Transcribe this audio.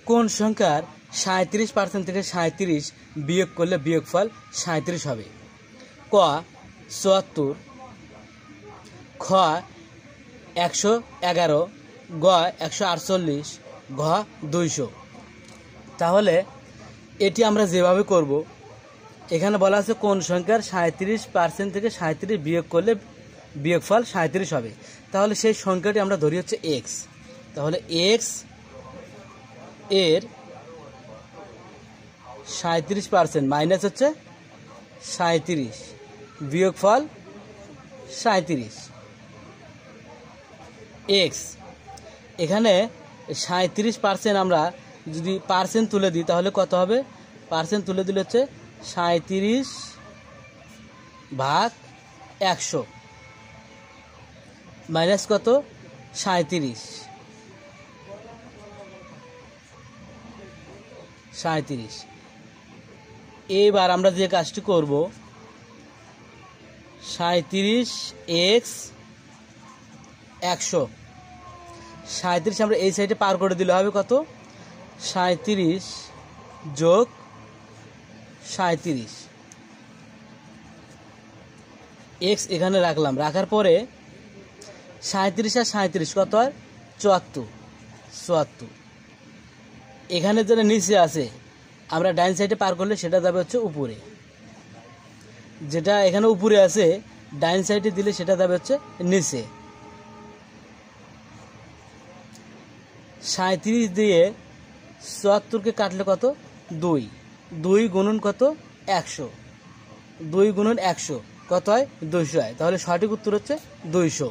কোন সংখ্যার 37% থেকে 37 বিয়োগ করলে বিয়োগফল 37 হবে? ক 74, খ 111, গ 148, ঘ 200। তাহলে এটি আমরা যেভাবে করব, এখানে বলা আছে কোন সংখ্যার 37% থেকে 37 বিয়োগ করলে বিয়োগফল 37 হবে। তাহলে সেই সংখ্যাটি আমরা ধরি হচ্ছে এক্স। তাহলে এক্স এর 37% মাইনাস হচ্ছে 37 বিয়োগফল 37। এক্স এখানে 37% আমরা যদি পার্সেন্ট তুলে দিই তাহলে কত হবে? পার্সেন্ট তুলে দিলে হচ্ছে 37/100 মাইনাস কত? 37। এবার আমরা যে কাজটি করব, 37x 100, 37 আমরা এই সাইডে পার করে দিলে হবে কত? 37 যোগ 37। এক্স এখানে রাখলাম, রাখার পরে 37 আর 37 কত হয়? 74। এখানে যেটা নিচে আছে আমরা ডাইন সাইডে পার করলে সেটা যাবে হচ্ছে উপরে, যেটা এখানে উপরে আছে ডাইন সাইডে দিলে সেটা যাবে হচ্ছে নিচে। 37 দিয়ে 74কে কাটলে কত? 2 গুণন কত? 100, 2 গুণন 100 কত হয়? 200 হয়। তাহলে সঠিক উত্তর হচ্ছে 200।